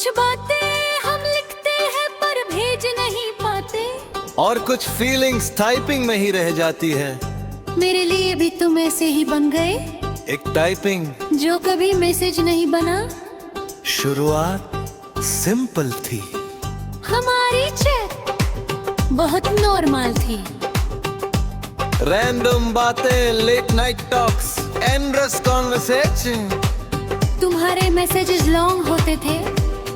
कुछ बातें हम लिखते हैं पर भेज नहीं पाते, और कुछ फीलिंग्स टाइपिंग में ही रह जाती है। मेरे लिए भी तुम ऐसे ही बन गए, एक टाइपिंग जो कभी मैसेज नहीं बना। शुरुआत सिंपल थी, हमारी चैट बहुत नॉर्मल थी। रैंडम बातें, late night talks, endless conversation. तुम्हारे मैसेजेस लॉन्ग होते थे,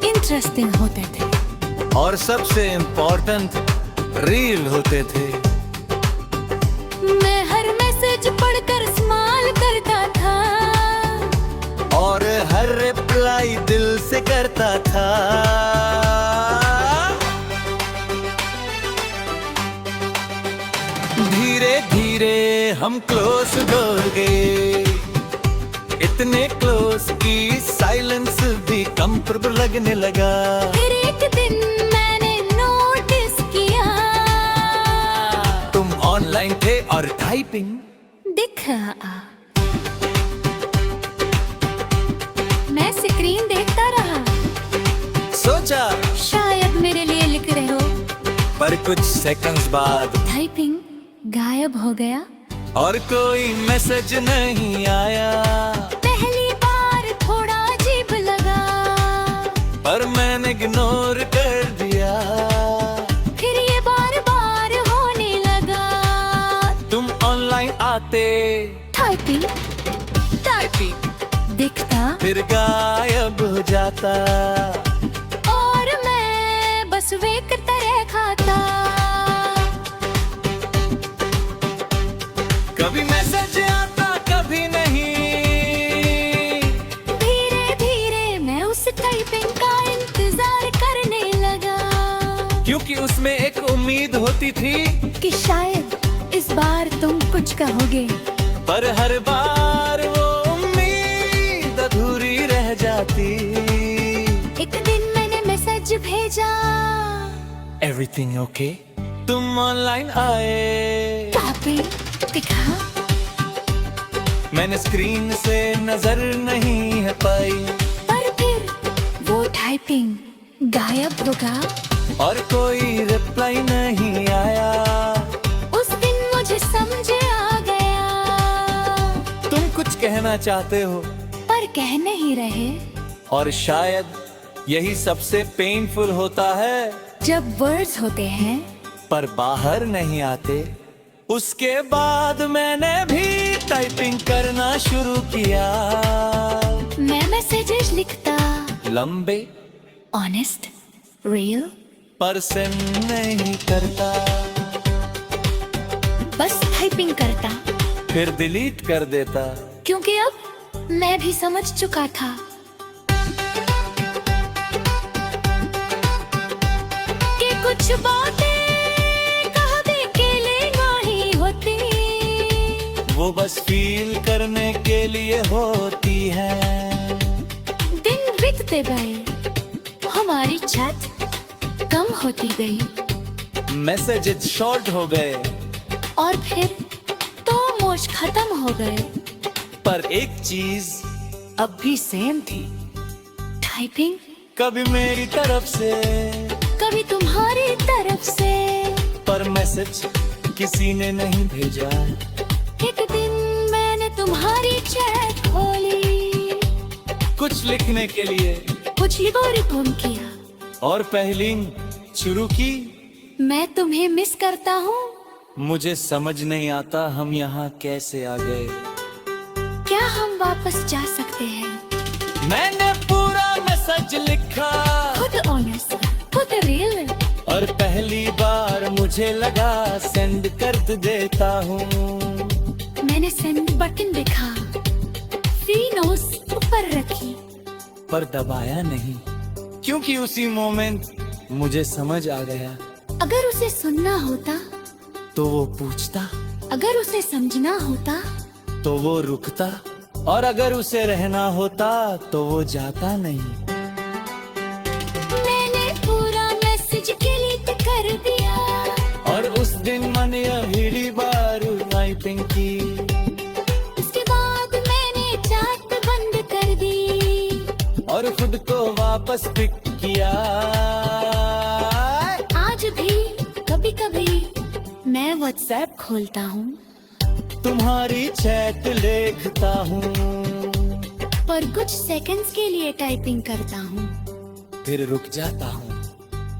इंटरेस्टिंग होते थे, और सबसे इम्पोर्टेंट रील होते थे। मैं हर मैसेज पढ़कर स्माइल करता था, और हर रिप्लाई दिल से करता था। धीरे धीरे हम क्लोज हो गए, इतने क्लोज की साइलेंस भी कंफर्टेबल लगने लगा। फिर एक दिन मैंने नोटिस किया, तुम ऑनलाइन थे और टाइपिंग दिखा। मैं स्क्रीन देखता रहा, सोचा शायद मेरे लिए लिख रहे हो, पर कुछ सेकंड्स बाद टाइपिंग गायब हो गया और कोई मैसेज नहीं आया। पहली बार थोड़ा अजीब लगा, पर मैंने इग्नोर कर दिया। फिर ये बार बार होने लगा। तुम ऑनलाइन आते, टाइपिंग टाइपिंग दिखता, फिर गायब हो जाता, और मैं बस वेट तरह खाता। कभी मैसेज आता कभी नहीं, धीरे धीरे मैं उस टाइपिंग का इंतजार करने लगा, क्योंकि उसमें एक उम्मीद होती थी कि शायद इस बार तुम कुछ कहोगे। पर हर बार वो उम्मीद अधूरी रह जाती। एक दिन मैंने मैसेज भेजा, एवरीथिंग ओके? तुम ऑनलाइन आए, टाइपिंग दिखा, मैंने स्क्रीन से नजर नहीं है पाई, पर फिर वो टाइपिंग गायब होगा, और कोई रिप्लाई नहीं आया। उस दिन मुझे समझ आ गया, तुम कुछ कहना चाहते हो पर कह नहीं रहे। और शायद यही सबसे पेनफुल होता है, जब वर्ड्स होते हैं पर बाहर नहीं आते। उसके बाद मैंने भी टाइपिंग करना शुरू किया। मैं मैसेजेस लिखता, लंबे, ऑनेस्ट, रियल, पर सेंड नहीं करता, बस टाइपिंग करता, फिर डिलीट कर देता। क्योंकि अब मैं भी समझ चुका था कि कुछ बातें कहने के लिए नहीं होती, वो बस फील करने के लिए होती है। दिन बीतते गए, हमारी चैट कम होती गई, मैसेजेस शॉर्ट हो गए, और फिर तो मोज खत्म हो गए। पर एक चीज अब भी सेम थी, टाइपिंग कभी मेरी तरफ से, कभी तुम्हारी तरफ से, पर मैसेज किसी ने नहीं भेजा। एक दिन मैंने तुम्हारी चैट खोली, कुछ लिखने के लिए, कुछ ही रिपोर्ट किया, और पहली शुरू की। मैं तुम्हें मिस करता हूँ। मुझे समझ नहीं आता हम यहाँ कैसे आ गए। क्या हम वापस जा सकते हैं? मैंने पूरा मैसेज लिखा, खुद ऑनेस्ट, खुद रियल, और पहली बार मुझे लगा सेंड कर देता हूँ। मैंने सेंड बटन देखा, नोस ऊपर रखी, पर दबाया नहीं, क्योंकि उसी मोमेंट मुझे समझ आ गया। अगर उसे सुनना होता तो वो पूछता, अगर उसे समझना होता तो वो रुकता, और अगर उसे रहना होता तो वो जाता नहीं। मैंने पूरा मैसेज डिलीट कर दिया, और उस दिन मैंने पहली बार टाइपिंग की। उसके बाद मैंने चैट बंद कर दी, और खुद को वापस पिक किया। आज भी कभी कभी मैं व्हाट्सएप खोलता हूँ, तुम्हारी चैट लिखता हूँ, पर कुछ सेकंड्स के लिए टाइपिंग करता हूँ। फिर रुक जाता हूँ,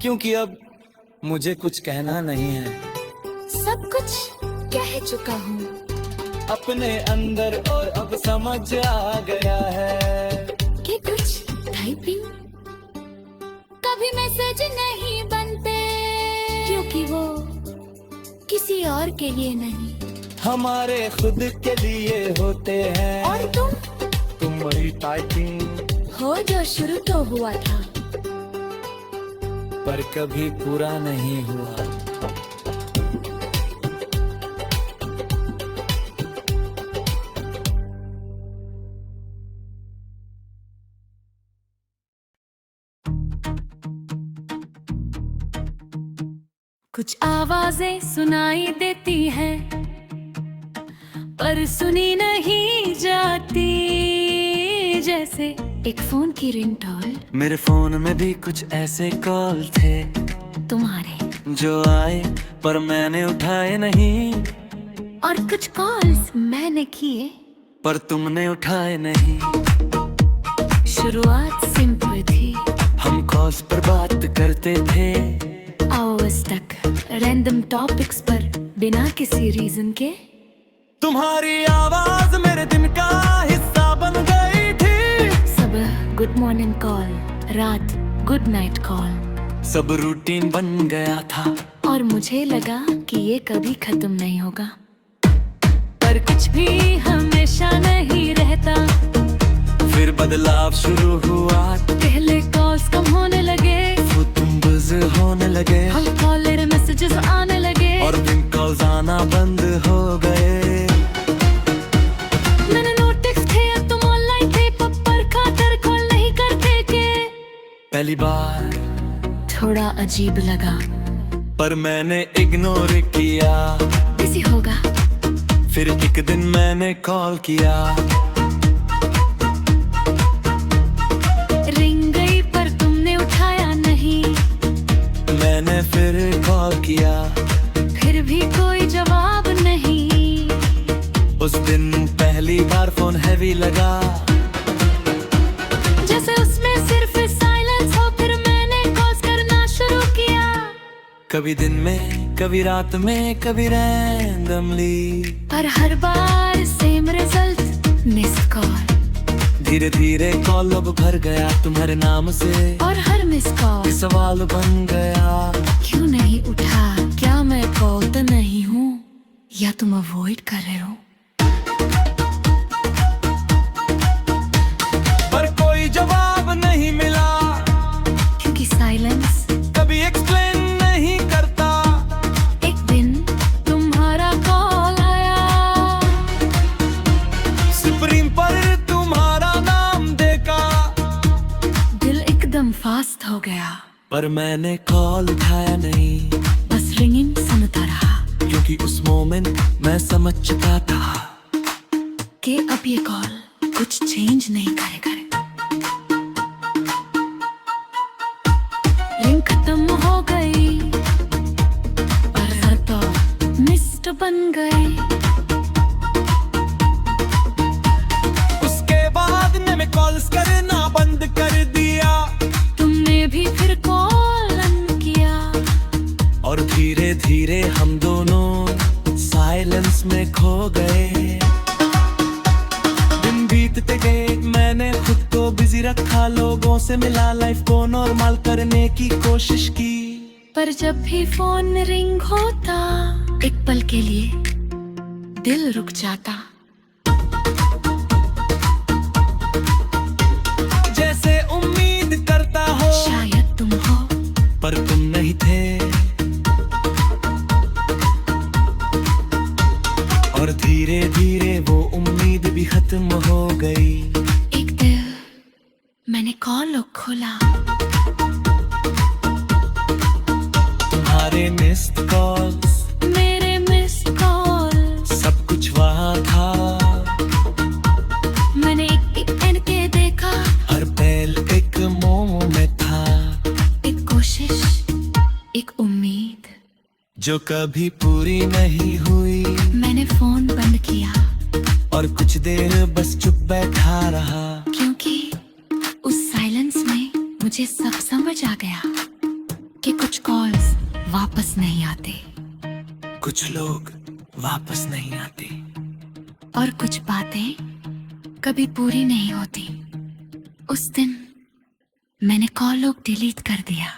क्योंकि अब मुझे कुछ कहना नहीं है। सब कुछ कह चुका हूँ अपने अंदर, और अब समझ आ गया है कि कुछ टाइपिंग कभी मैसेज नहीं बनते, क्योंकि वो किसी और के लिए नहीं, हमारे खुद के लिए होते हैं। और तुम्हारी टाइपिंग हो जो शुरू तो हुआ था, पर कभी पूरा नहीं हुआ। कुछ आवाजें सुनाई देती हैं, पर सुनी नहीं जाती, जैसे एक फोन की रिंगटोन। मेरे फोन में भी कुछ ऐसे कॉल थे तुम्हारे, जो आए पर मैंने उठाए नहीं, और कुछ कॉल्स मैंने किए पर तुमने उठाए नहीं। शुरुआत सिंपल थी, हम कॉल्स पर बात करते थे, आवर्स तक रैंडम टॉपिक्स पर, बिना किसी रीजन के। तुम्हारी आवाज मेरे दिन का हिस्सा बन गई थी। सुबह गुड मॉर्निंग कॉल, रात गुड नाइट कॉल, सब रूटीन बन गया था, और मुझे लगा कि ये कभी खत्म नहीं होगा। पर कुछ भी हमेशा नहीं रहता, फिर बदलाव शुरू हुआ। पहले कॉल्स कम होने लगे, वो तुम बिजी होने लगे, हम कॉलर मैसेजेस आने लगे, और दिन कॉल्स आना बंद हो गए। मैंने नोटिस किया तुम ऑनलाइन थे, पर खातर कॉल नहीं करते के। पहली बार थोड़ा अजीब लगा, पर मैंने इग्नोर किया। बिजी होगा। फिर एक दिन मैंने कॉल किया, रिंग गई पर तुमने उठाया नहीं, मैंने फिर कॉल किया, फिर भी कोई जवाब नहीं। उस दिन पहली बार फोन हैवी लगा, जैसे उसमें सिर्फ साइलेंस हो, फिर मैंने कॉल्स करना शुरू किया। कभी दिन में, कभी रात में, कभी रैंडमली, पर हर बार सेम रिजल्ट, मिस्ड कॉल। धीरे धीरे कॉल अब भर गया तुम्हारे नाम से, और हर मिस कॉल सवाल बन गया। क्यों नहीं उठा, क्या मैं कॉल तो नहीं हूँ, या तुम अवॉइड कर रहे हो? पर कोई जवाब नहीं मिला, क्योंकि साइलेंस कभी एक्सप्लेन नहीं करता। एक दिन तुम्हारा कॉल आया, सुप्रीम पर तुम्हारा नाम देखा, दिल एकदम फास्ट हो गया, पर मैंने कॉल उठाया नहीं, बस रिंगिंग सुनता रहा, क्योंकि उस मोमेंट मैं समझ चुका था कि अब ये कॉल कुछ चेंज नहीं करेगा। रिंग खत्म हो गई, पर तो मिस्ड बन गई। उसके बाद ने मैं कॉल्स करना बंद कर दिया, तुमने भी फिर कॉल किया, और धीरे धीरे हम दोनों साइलेंस में खो गए। दिन बीतते गए, मैंने खुद को बिजी रखा, लोगों से मिला, लाइफ को नॉर्मल करने की कोशिश की। पर जब भी फोन रिंग होता, एक पल के लिए दिल रुक जाता, जैसे उम्मीद करता हो शायद तुम हो, पर तुम नहीं थे। और धीरे धीरे वो उम्मीद भी खत्म हो गई। एक दिन मैंने कॉल खोला, तुम्हारे मिस्ड कॉल्स, मेरे मिस्ड कॉल, सब कुछ वहाँ था। मैंने एक एंड के देखा, हर पल एक मोमेंट में था। जो कभी पूरी नहीं हुई। मैंने फोन बंद किया और कुछ देर बस चुप बैठा रहा, क्योंकि उस साइलेंस में मुझे सब समझ आ गया कि कुछ कॉल्स वापस नहीं आते, कुछ लोग वापस नहीं आते, और कुछ बातें कभी पूरी नहीं होती। उस दिन मैंने कॉल लॉग डिलीट कर दिया।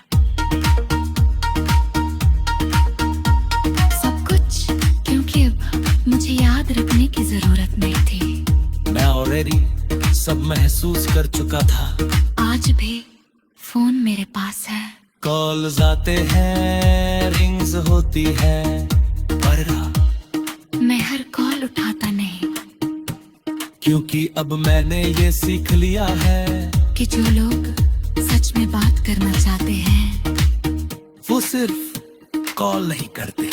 सब कुछ क्योंकि अब मुझे याद रखने की जरूरत नहीं थी। मैं ऑलरेडी सब महसूस कर चुका था। आज भी फोन मेरे पास है। कॉल्स आते हैं, रिंग्स होती है, पर मैं हर कॉल उठाता नहीं, क्योंकि अब मैंने ये सीख लिया है कि जो लोग सच में बात करना चाहते हैं वो सिर्फ कॉल नहीं करते,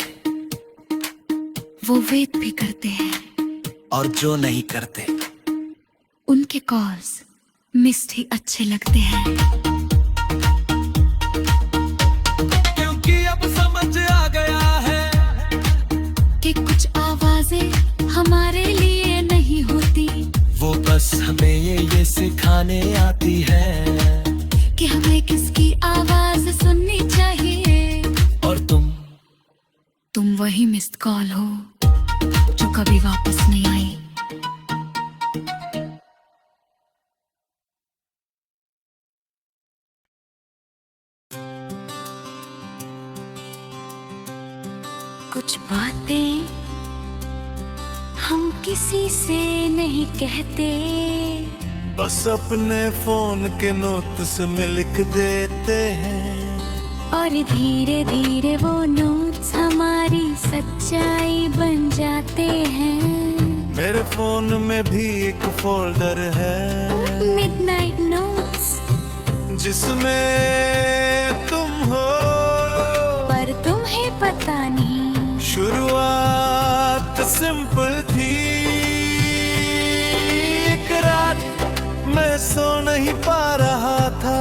वो वेट भी करते हैं, और जो नहीं करते उनके कॉल्स मिस्ड ही अच्छे लगते हैं। क्योंकि अब समझ आ गया है कि कुछ आवाजें हमारे लिए नहीं होती, वो बस हमें ये सिखाने आती है कि हमें किसकी आवाज सुननी चाहिए। और तुम वही मिस्ड कॉल हो जो कभी वापस नहीं आई। कुछ बातें हम किसी से नहीं कहते, बस अपने फोन के नोट से लिख देते हैं, और धीरे धीरे वो नोट्स हमारी सच्चाई बन जाते हैं। मेरे फोन में भी एक फोल्डर है, मिडनाइट नोट्स, जिसमें तुम हो, पर तुम्हें पता नहीं शुरुआत सिंपल थी। एक रात मैं सो नहीं पा रहा था,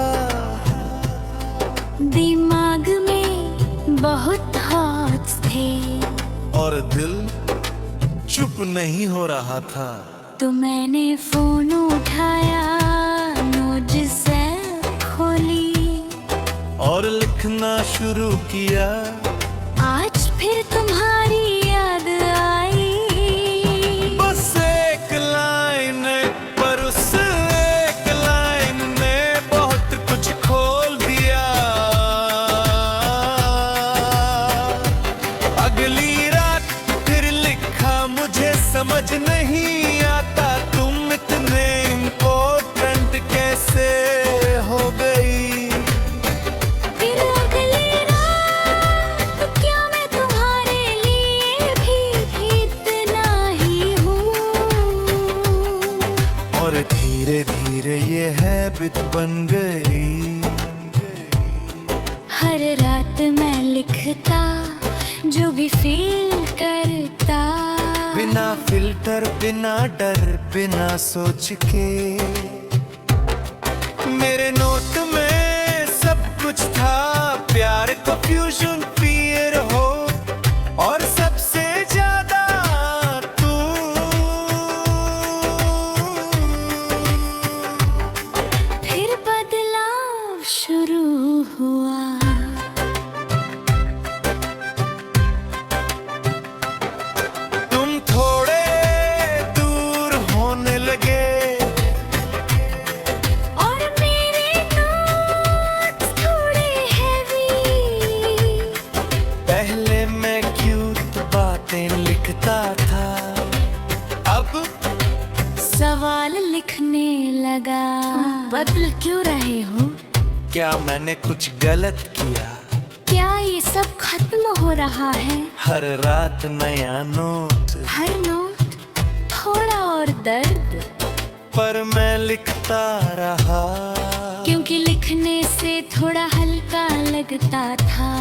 दिमाग में बहुत थॉट्स थे, और दिल चुप नहीं हो रहा था। तो मैंने फोन उठाया, नोट्स ऐप खोली, और लिखना शुरू किया। आज फिर तुम्हारी याद आई, बस एक लाइन, पर उस एक लाइन ने बहुत कुछ खोल दिया। अगली रात फिर लिखा, मुझे समझ नहीं आता तुम इतने इम्पोर्टेंट कैसे हो गई। फिर अगली रात क्या मैं तुम्हारे लिए भी इतना ही हूँ। और धीरे धीरे ये हैबिट बन गई। हर रात मैं लिखता जो भी फील करता, बिना फिल्टर, बिना डर, बिना सोच के। मेरे नोट में सब कुछ था, प्यार, कंफ्यूजन, फियर हो, और सबसे ज्यादा तू। फिर बदलाव शुरू हुआ। तुम थोड़े दूर होने लगे, और मेरे नोट्स थोड़े हैवी। पहले मैं क्यूट बातें लिखता था, अब सवाल लिखने लगा। बदल क्यों रहे हो? क्या मैंने कुछ गलत किया? क्या ये सब खत्म हो रहा है? हर रात नया नोट, हर नोट थोड़ा और दर्द, पर मैं लिखता रहा, क्योंकि लिखने से थोड़ा हल्का लगता था।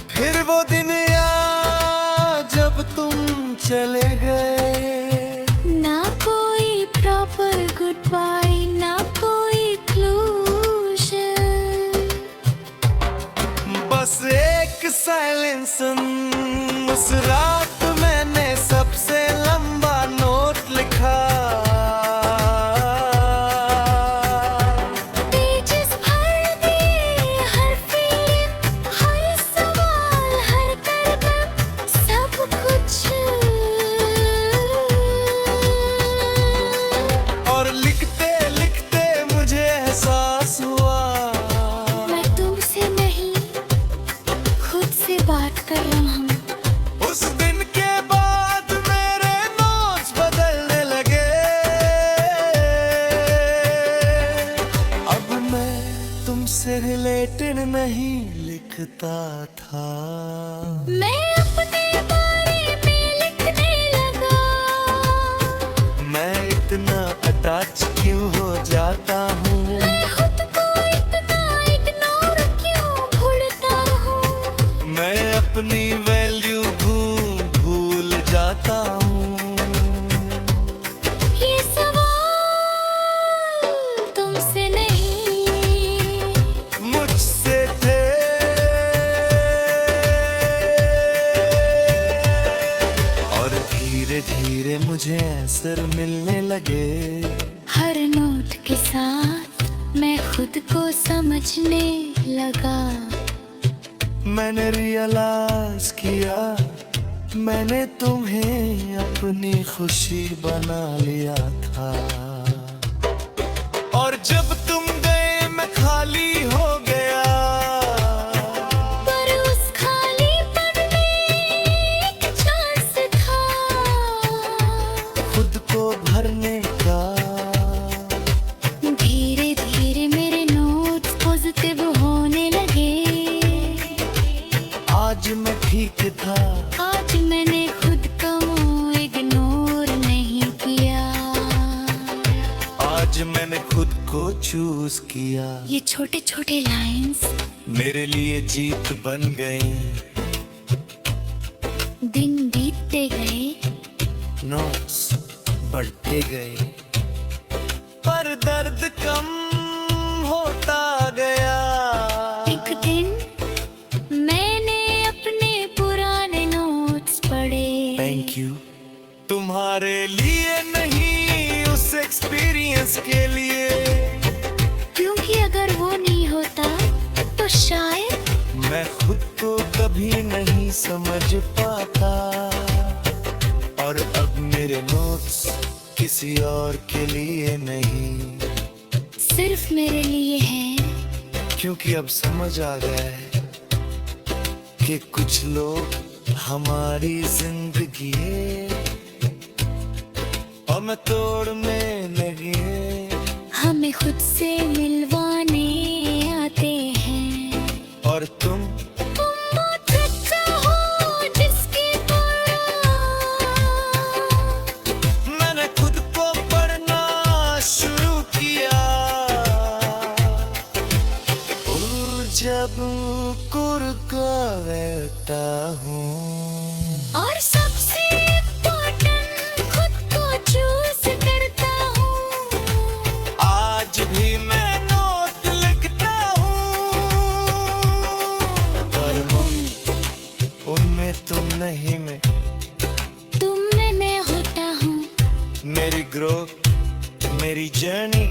फिर वो दिन आया जब तुम चले गए, ना कोई प्रॉपर गुड बाय, ना कोई क्लोजर, बस एक साइलेंट सुन, उस रात मैंने सबसे लंबा नोट लिखा। पेजेस भर दिए, हर फीलिंग, हर सवाल, हर धड़कन, सब कुछ। और लिखते लिखते मुझे एहसास हुआ मैं तुमसे नहीं, खुद से बात कर रहा हूँ। उस दिन के बाद मेरे नोट्स बदलने लगे। अब मैं तुमसे रिलेटेड नहीं लिखता था, मैं अपने बारे में लिखने लगा। मैं इतना अटैच क्यों हो जाता हूँ, मैं खुद को इतना इग्नोर क्यों भूलता हूँ। मैं अपनी वैल्यू भूल जाता हूँ। ये सवाल तुमसे नहीं, मुझसे थे। और धीरे धीरे मुझे आंसर मिलने लगे। हर नोट के साथ मैं खुद को समझने लगा। मैंने रियलाइज किया मैंने तुम्हें अपनी खुशी बना लिया था। और जब तुम गए मैं खाली हो गया, पर उस खालीपन में एक चांस था खुद को भरने का। धीरे धीरे मेरे नोट्स पॉजिटिव होने लगे। आज मैं ठीक था, आज मैंने खुद को इग्नोर नहीं किया। आज मैंने खुद को चूज किया। ये छोटे छोटे लाइंस मेरे लिए जीत बन गई। दिन बीतते गए, नोट्स बढ़ते गए, पर दर्द कम होता गया। एक दिन मैंने अपने पुराने नोट्स पढ़े। थैंक यू तुम्हारे लिए नहीं, उस एक्सपीरियंस के लिए। क्योंकि अगर वो नहीं होता तो शायद मैं खुद को कभी नहीं समझ पाता। और अब मेरे नोट्स किसी और के लिए नहीं, सिर्फ मेरे लिए है। क्योंकि अब समझ आ गया है कि कुछ लोग हमारी जिंदगी है और मैं तोड़ में लगी है। हमें खुद से मिलवाने आते हैं। और तुम वो सच्चा हो जिसकी मैंने खुद को पढ़ना शुरू किया। और जब कुरकुराता हूँ, और सबसे इम्पोर्टेंट खुद को चूज करता हूँ। आज भी मैं नोट लिखता हूँ। पर उनमें तुम नहीं, मैं तुम में मैं होता हूँ। मेरी ग्रोथ, मेरी जर्नी,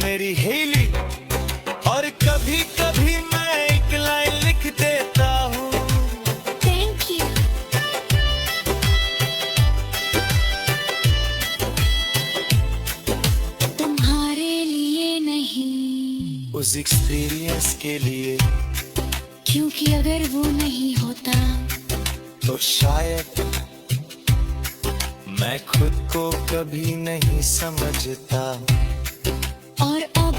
मेरी हीलिंग। और कभी कभी मैं एक लाइन लिख देता हूँ। Thank you. तुम्हारे लिए नहीं, उस एक्सपीरियंस के लिए। क्योंकि अगर वो नहीं होता तो शायद मैं खुद को कभी नहीं समझता। और अब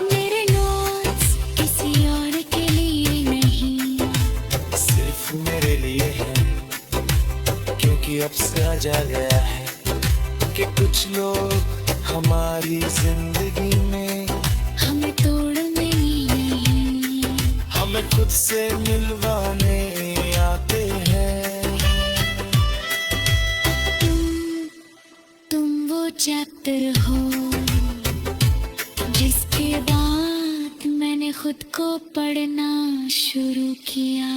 मेरे नोट्स किसी और के लिए नहीं, सिर्फ मेरे लिए है। क्योंकि अब समझ आ गया है कि कुछ लोग हमारी जिंदगी में हमें तोड़ने नहीं, हमें खुद से मिलवाने आते हैं। तुम वो चैप्टर हो जिसके बाद मैंने खुद को पढ़ना शुरू किया।